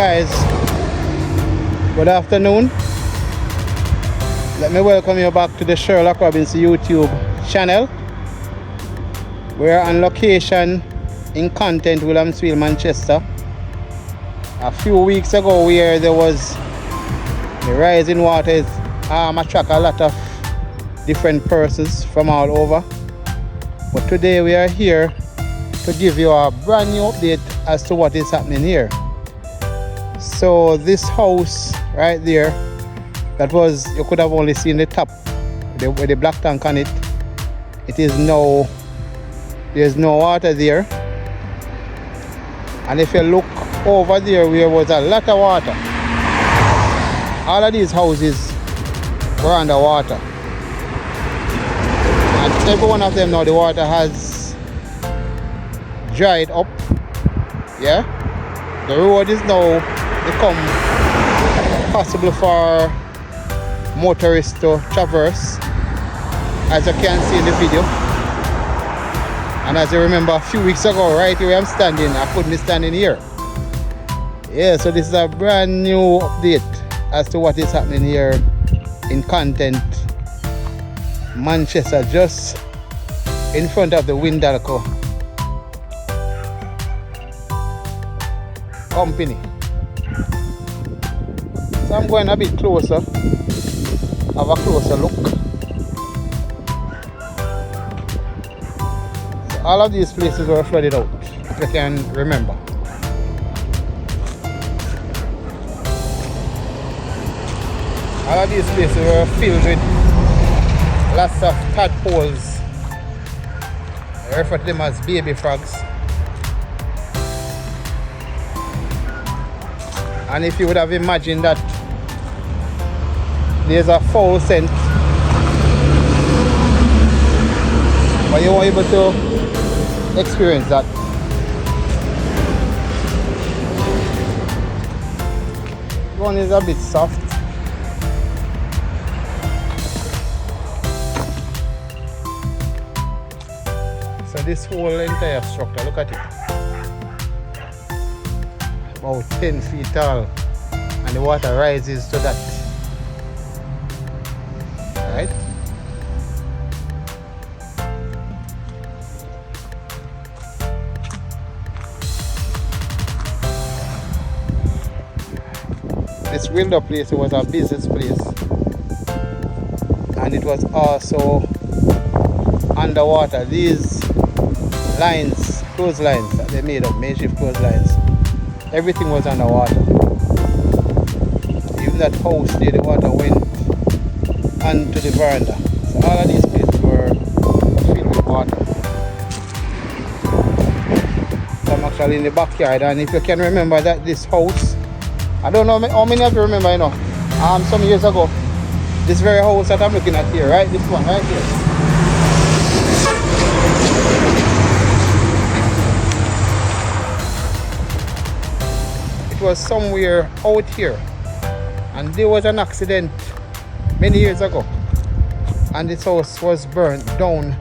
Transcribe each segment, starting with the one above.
guys, good afternoon. Let me welcome you back to the Sherlock Robinson YouTube channel. We're on location in Content, Williamsville, Manchester. A few weeks ago where there was the rise in water attract a lot of different persons from all over. But today we are here to give you a brand new update as to what is happening here. So this house right there, that was, you could have only seen the top with the black tank on it. It is now, there's no water there. And if you look over there where was a lot of water, all of these houses were underwater. And every one of them now, the water has dried up. Yeah, the road is now become possible for motorists to traverse, as you can see in the video. And as you remember, a few weeks ago, right here where I'm standing, I couldn't be standing here. Yeah, so this is a brand new update as to what is happening here in Content, Manchester, just in front of the Windalco company. So I'm going a bit closer, have a closer look. So all of these places were flooded out, if you can remember. All of these places were filled with lots of tadpoles. I refer to them as baby frogs. And if you would have imagined that there's a foul scent, but you weren't able to experience that. This one is a bit soft. So this whole entire structure, look at it. About 10 feet tall, and the water rises to that. Right? This window place, it was a business place, and it was also underwater. These lines, clotheslines that they made of, makeshift clotheslines, everything was underwater. Even that house there, the water went onto the veranda. So all of these places were filled with water. So I'm actually in the backyard, and if you can remember that this house, I don't know how many of you remember, you know, some years ago, this very house that I'm looking at here, right? This one right here. Was somewhere out here, and there was an accident many years ago, and this house was burnt down.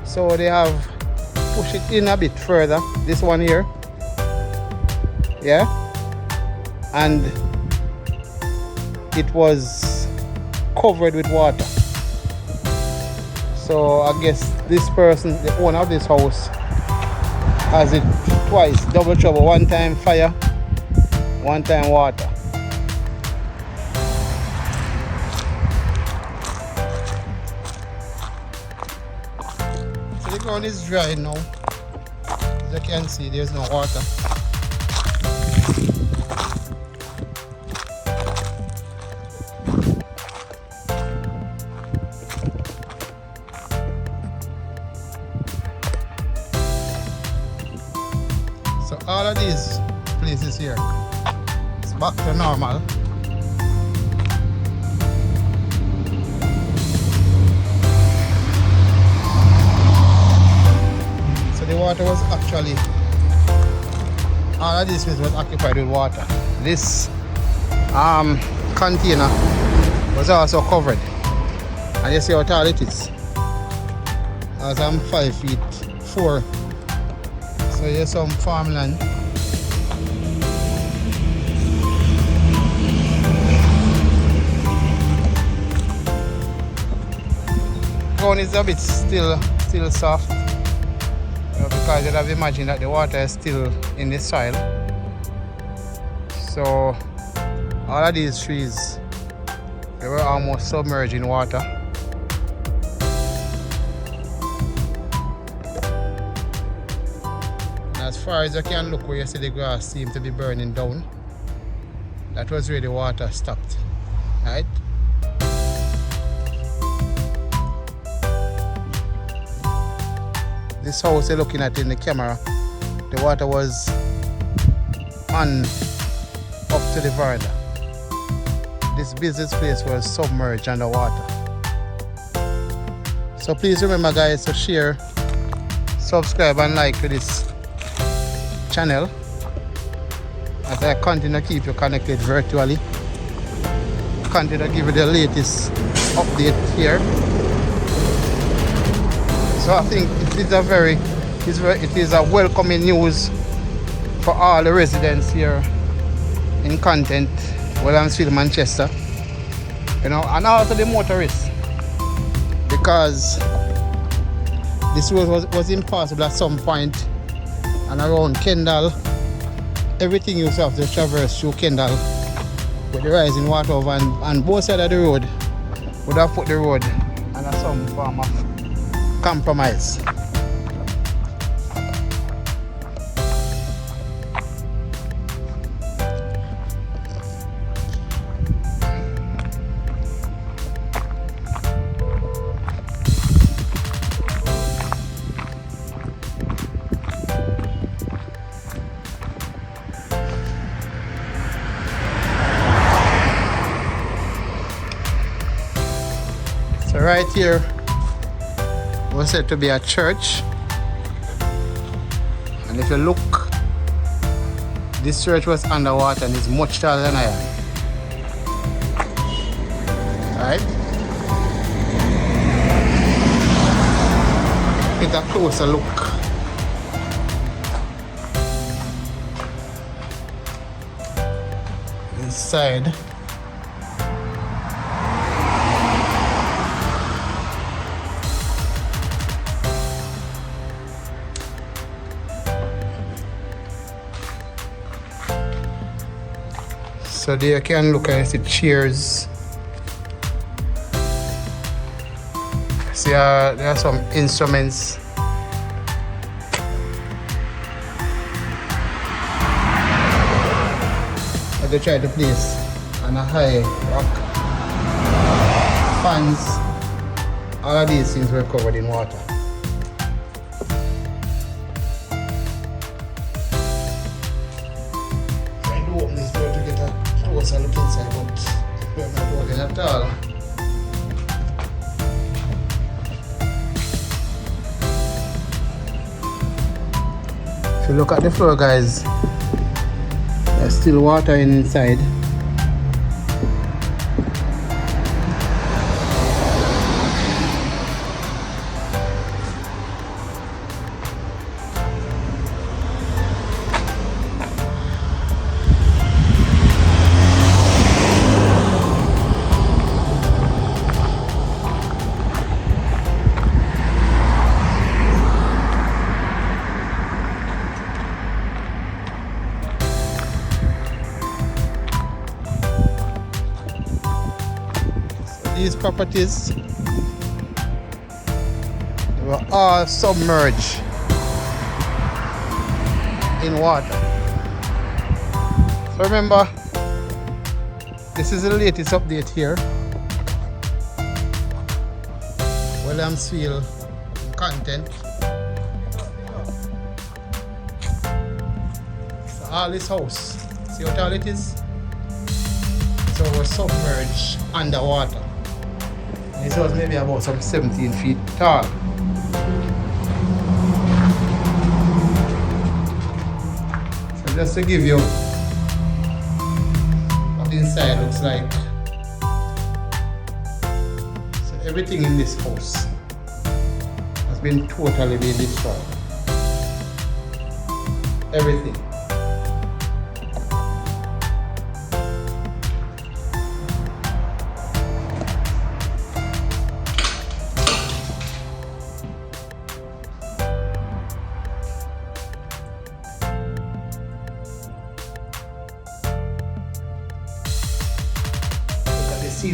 So they have pushed it in a bit further, this one here, yeah, and it was covered with water. So I guess this person, the owner of this house, has it twice, double trouble. One time fire, one time water. So the ground is dry now. As you can see, there's no water. So all of these places here, back to normal. So the water was actually, all of this was occupied with water. This container was also covered, and you see how tall it is. As I'm 5'4", so here's some farmland. ground is a bit still soft, because you'd have imagined that the water is still in the soil. So all of these trees, they were almost submerged in water. And as far as you can look, where you see the grass seem to be burning down, that was where the water stopped, right? This house you're looking at in the camera, the water was on up to the veranda. This business place was submerged underwater. So please remember, guys, to share, subscribe and like to this channel as I continue to keep you connected virtually. Continue to give you the latest update here. So I think it is a welcoming news for all the residents here in Content, Williamsville, Manchester, and also the motorists, because this was impossible at some point, and around Kendall, everything used to have to traverse through Kendall with the rising water over, and both sides of the road would have put the road under some form of compromise. So right here was said to be a church, and if you look, this church was underwater and is much taller than I am. Alright? Get a closer look. Inside. So there you can look and see chairs. See, there are some instruments. That they tried to place on a high rock. Fans. All of these things were covered in water. I look inside, but we're not working at all. If you look at the floor, guys, there's still water inside. These properties were all submerged in water. So remember, this is the latest update here. Williamsville Content. So all this house, see what all it is? So we're submerged underwater. This was maybe about some 17 feet tall. So just to give you what the inside looks like. So everything in this house has been totally destroyed. Everything.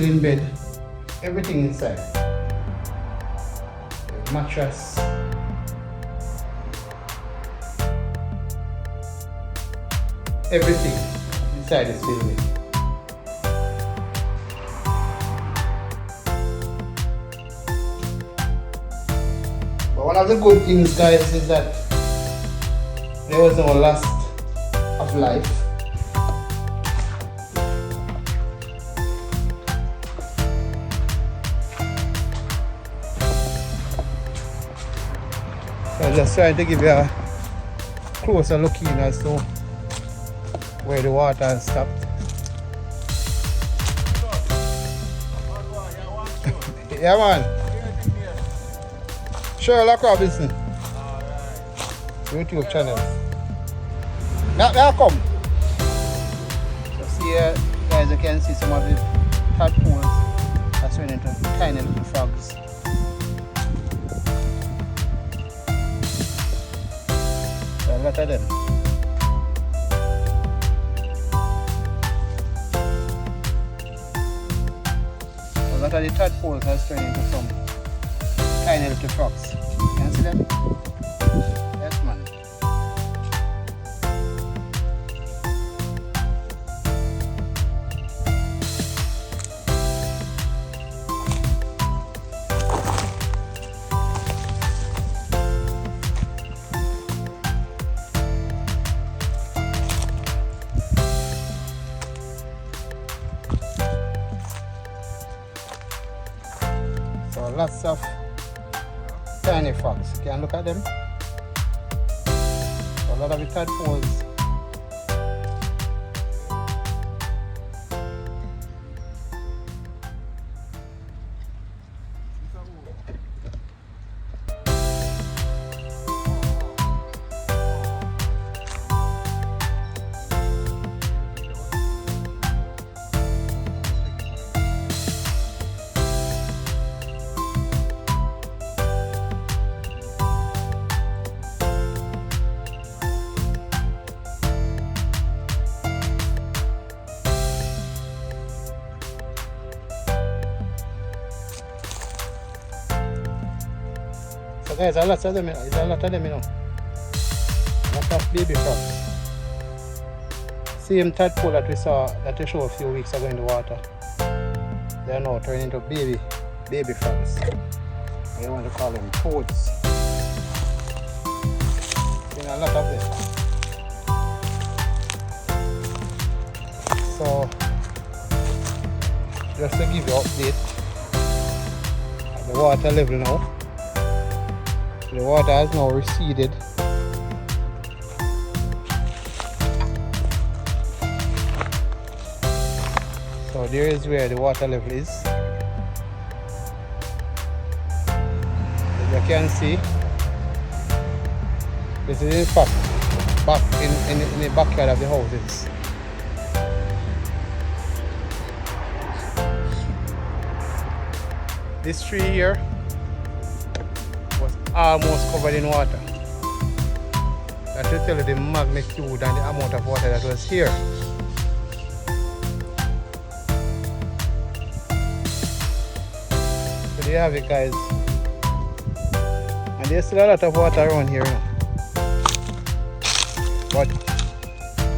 ceiling bed, everything inside. The mattress. Everything inside this building. But one of the good things, guys, is that there was no loss of life. So I'm just trying to give you a closer look in as to where the water has stopped. Yeah, man. Sherlock Robinson. YouTube channel. Now come. So see here, guys, you can see some of the tadpoles that's turning into tiny little frogs. So a lot of them. A lot of the tadpoles are turning into some tiny little frogs. Can you see them? Yes, man. So lots of tiny frogs. You can look at them. So a lot of the tadpoles. So guys, a lot of them, there's a lot of them, you know. A lot of baby frogs. Same tadpole that we saw, that we showed a few weeks ago in the water. They are now turning into baby frogs. I want to call them toads. There's a lot of them. So, just to give you an update, at the water level now. The water has now receded. So there is where the water level is. As you can see, this is in fact back in the backyard of the houses. This tree here was almost covered in water. That will tell you the magnitude and the amount of water that was here. So there you have it, guys. And there's still a lot of water around here now. But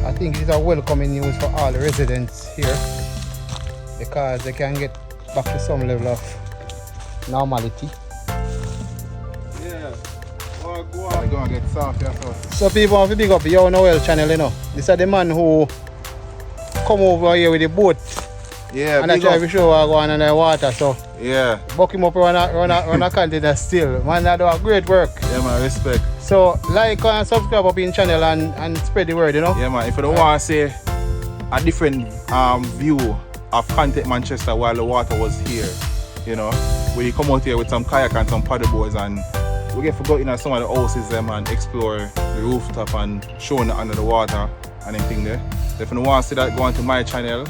I think it is a welcoming news for all the residents here, because they can get back to some level of normality. Yeah, go on, go and get soft. So people have to big up your Noel channel, you know. This is the man who come over here with the boat. Yeah, and I try to show how go on in the water. So yeah, buck him up run a container still. Man, that do a great work. Yeah, man, respect. So like and subscribe up in channel and spread the word, you know. Yeah, man. If you don't want to say a different view of Content Manchester while the water was here, you know, where you come out here with some kayak and some paddle boards, and we get forgotten at some of the houses them and explore the rooftop and showing it under the water and anything there. So if you want to see that, go on to my channel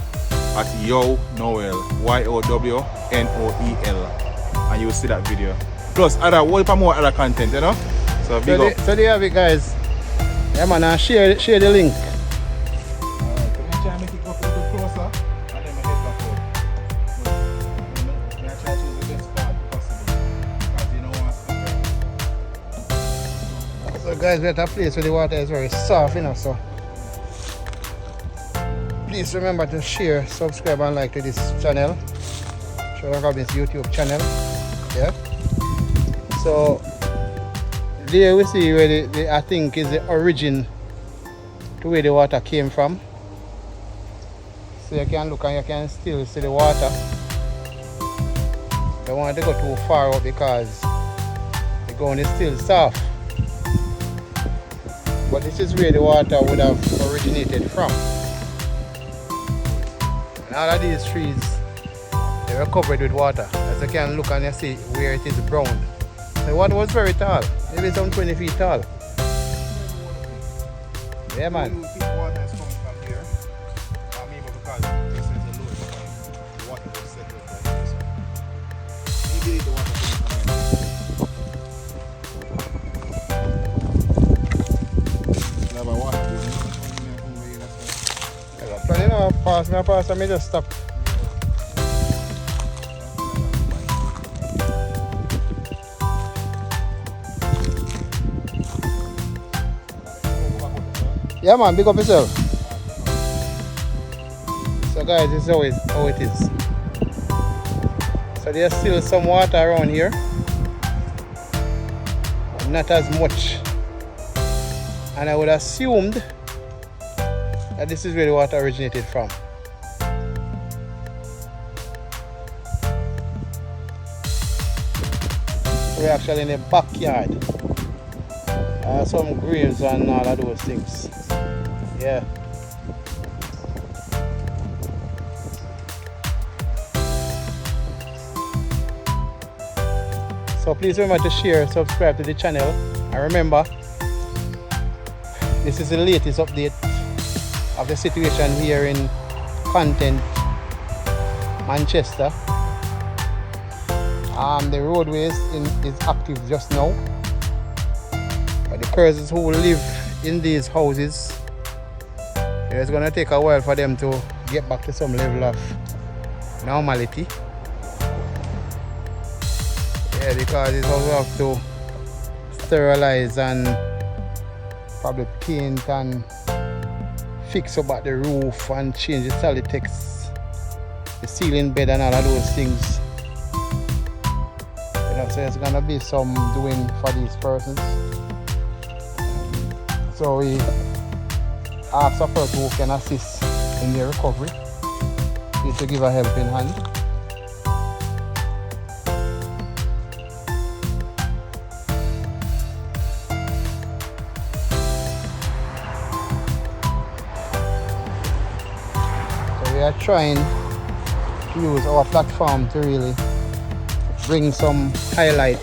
at Yo Noel, YOWNOEL, and you will see that video. Plus other whole lot more other content, you know. So big up. So there you have it, guys. Yeah, man, and share the link. Alright, so I'm trying to make it go a little closer and then I head back out. guys, we're at a place where the water is very soft, you know, so please remember to share, subscribe and like to this channel, Sherlock Robbins YouTube channel. Yeah. So there we see where the I think is the origin to where the water came from. So you can look and you can still see the water. Don't want to go too far out because the ground is still soft. But this is where the water would have originated from. And all of these trees, they were covered with water. As you can look and you see where it is brown. The water was very tall, maybe some 20 feet tall. Yeah, man. You think water is coming from here? Maybe because this is a lower point, the water was settled like this. Maybe the water coming from here. Now, my water goes You know, pass me just stop. Yeah, man, big up yourself. So guys, this is how it is. So there's still some water around here, but not as much. And I would assumed that this is where the water originated from. So we're actually in the backyard. Some graves and all of those things. Yeah. So please remember to share, subscribe to the channel, and remember, this is the latest update of the situation here in Content, Manchester. The roadways is active just now. But the persons who live in these houses, it's going to take a while for them to get back to some level of normality. Yeah, because it's also have to sterilize and probably paint and fix up at the roof and change the solitex, the ceiling bed and all of those things. You know, so there's going to be some doing for these persons. So we ask a person who can assist in their recovery to give a helping hand. So we are trying to use our platform to really bring some highlight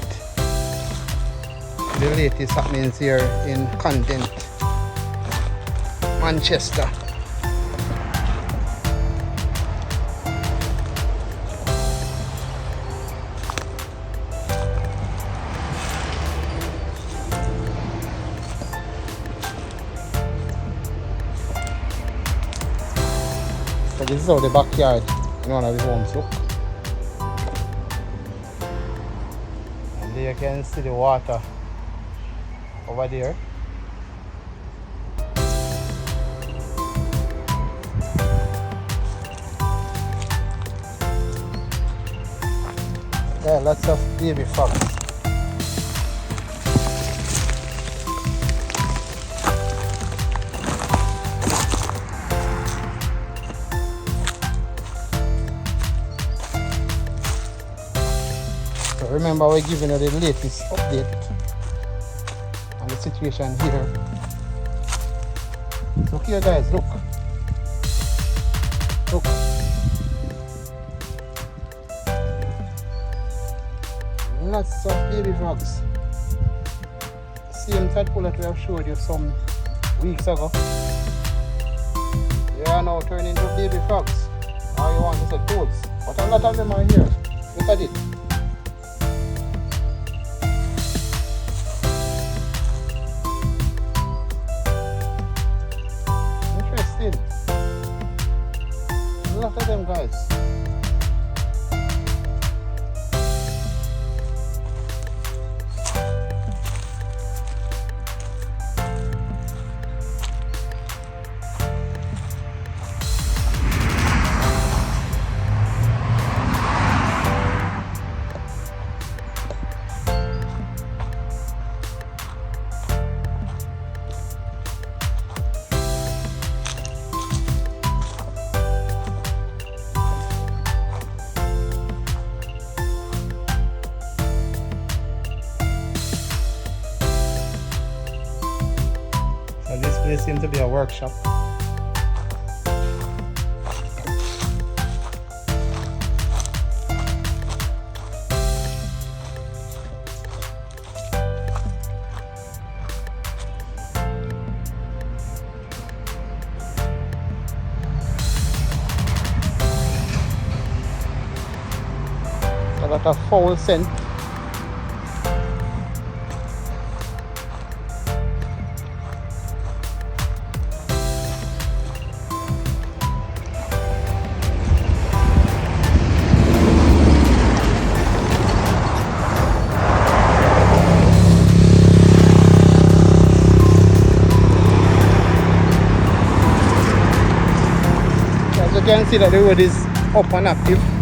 to the latest happenings here in Content, Manchester. So this is how the backyard in one of the homes look. And there you can see the water over there. Yeah, lots of baby frogs. So remember, we're giving you the latest update on the situation here. So here guys, look. Look. Lots of baby frogs. Same tadpole that we have showed you some weeks ago. They are now turning into baby frogs. Or you want to say toads. But a lot of them are here. Look at it. Interesting. A lot of them, guys. actually seems to be a workshop. A lot of foul scent. As you can see that the road is up and active.